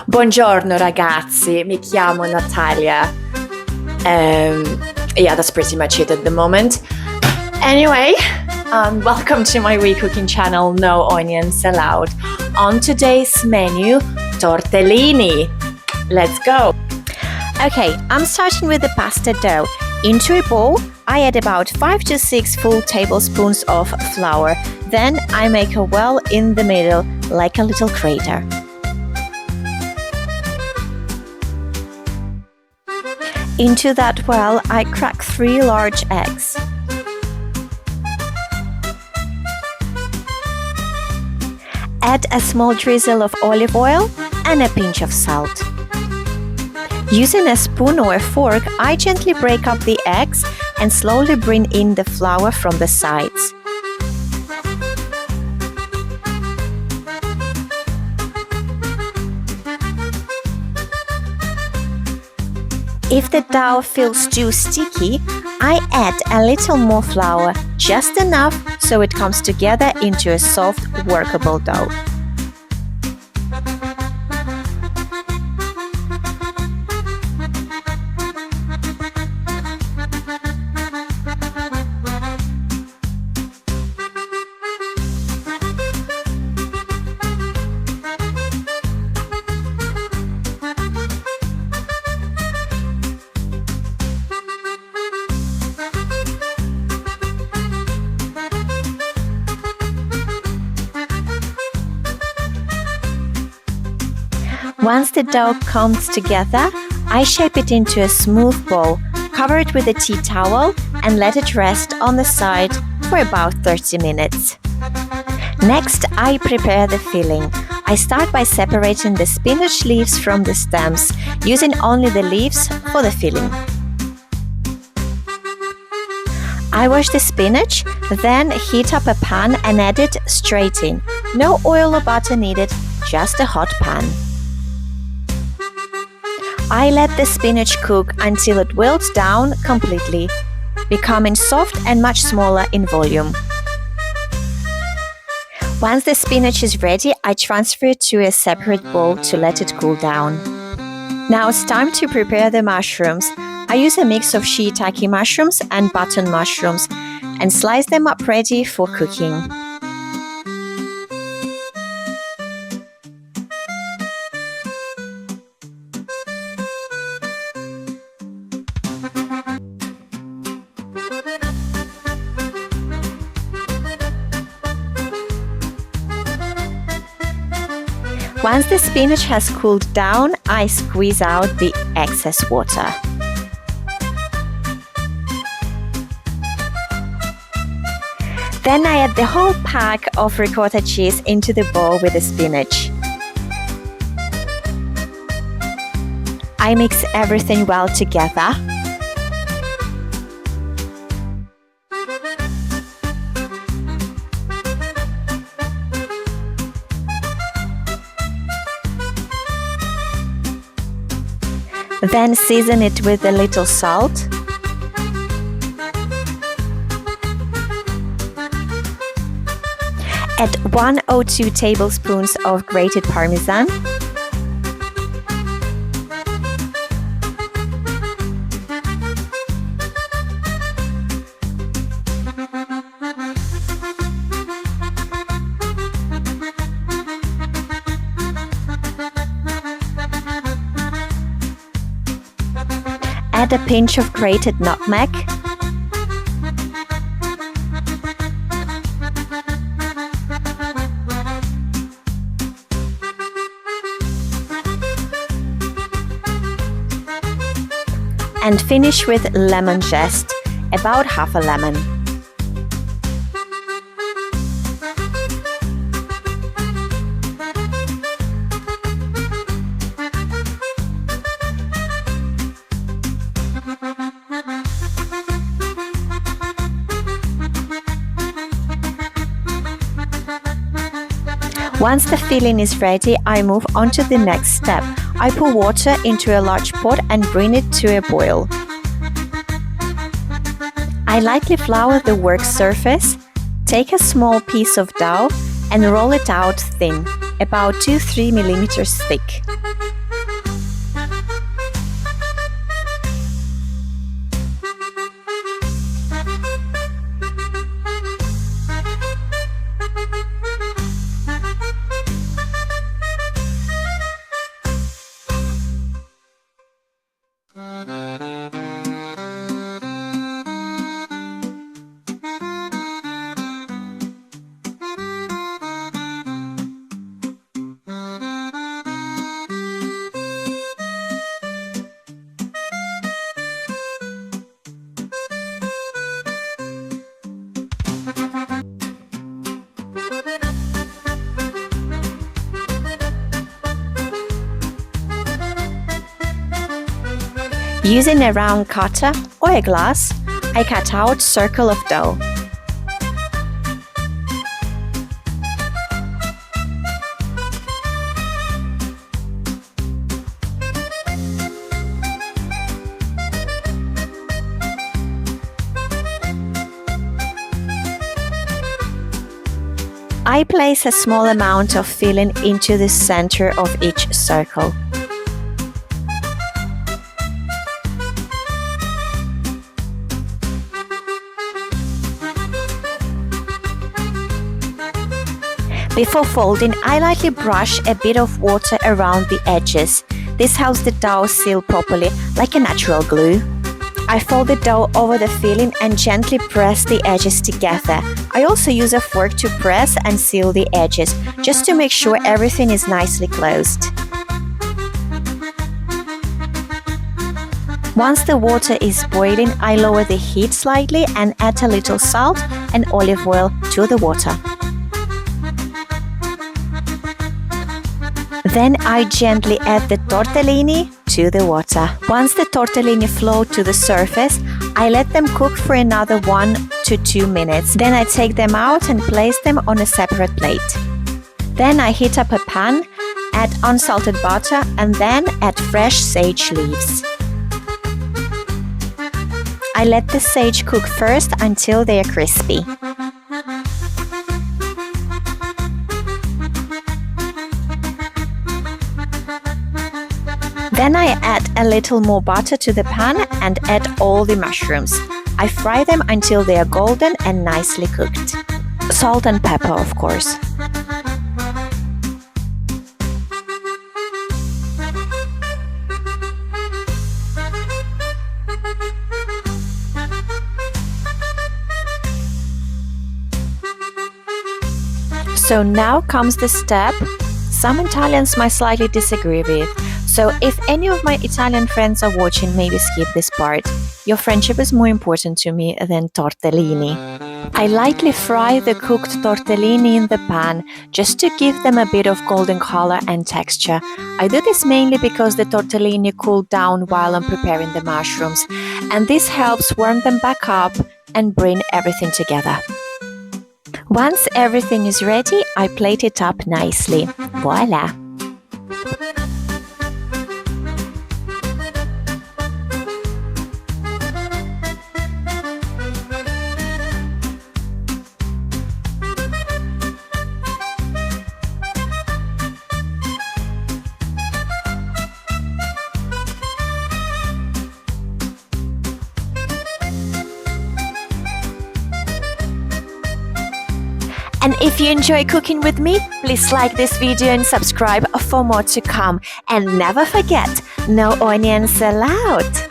Buongiorno ragazzi, mi chiamo Natalia. Yeah, that's pretty much it at the moment. Anyway, welcome to my cooking channel, No Onions Allowed. On today's menu, tortellini. Let's go! Okay, I'm starting with the pasta dough. Into a bowl, I add about 5 to 6 full tablespoons of flour. Then I make a well in the middle, like a little crater. Into that well, I crack 3 large eggs. Add a small drizzle of olive oil and a pinch of salt. Using a spoon or a fork, I gently break up the eggs and slowly bring in the flour from the sides. If the dough feels too sticky, I add a little more flour, just enough so it comes together into a soft, workable dough. Once the dough comes together, I shape it into a smooth ball, cover it with a tea towel and let it rest on the side for about 30 minutes. Next, I prepare the filling. I start by separating the spinach leaves from the stems, using only the leaves for the filling. I wash the spinach, then heat up a pan and add it straight in. No oil or butter needed, just a hot pan. I let the spinach cook until it wilts down completely, becoming soft and much smaller in volume. Once the spinach is ready, I transfer it to a separate bowl to let it cool down. Now it's time to prepare the mushrooms. I use a mix of shiitake mushrooms and button mushrooms and slice them up ready for cooking. Once the spinach has cooled down, I squeeze out the excess water. Then I add the whole pack of ricotta cheese into the bowl with the spinach. I mix everything well together. Then season it with a little salt. Add 1 or 2 tablespoons of grated Parmesan. Add a pinch of grated nutmeg. And finish with lemon zest, about half a lemon. Once the filling is ready, I move on to the next step. I pour water into a large pot and bring it to a boil. I lightly flour the work surface, take a small piece of dough and roll it out thin. about 2-3 millimeters thick. Using a round cutter or a glass, I cut out circle of dough. I place a small amount of filling into the center of each circle. Before folding, I lightly brush a bit of water around the edges. This helps the dough seal properly, like a natural glue. I fold the dough over the filling and gently press the edges together. I also use a fork to press and seal the edges, just to make sure everything is nicely closed. Once the water is boiling, I lower the heat slightly and add a little salt and olive oil to the water. Then I gently add the tortellini to the water. Once the tortellini float to the surface, I let them cook for another 1 to 2 minutes. Then I take them out and place them on a separate plate. Then I heat up a pan, add unsalted butter and then add fresh sage leaves. I let the sage cook first until they are crispy. Then I add a little more butter to the pan and add all the mushrooms. I fry them until they are golden and nicely cooked. Salt and pepper, of course. So now comes the step some Italians might slightly disagree with. So if any of my Italian friends are watching, maybe skip this part. Your friendship is more important to me than tortellini. I lightly fry the cooked tortellini in the pan just to give them a bit of golden color and texture. I do this mainly because the tortellini cool down while I'm preparing the mushrooms, and this helps warm them back up and bring everything together. Once everything is ready, I plate it up nicely. Voila! And if you enjoy cooking with me, please like this video and subscribe for more to come. And never forget, no onions allowed!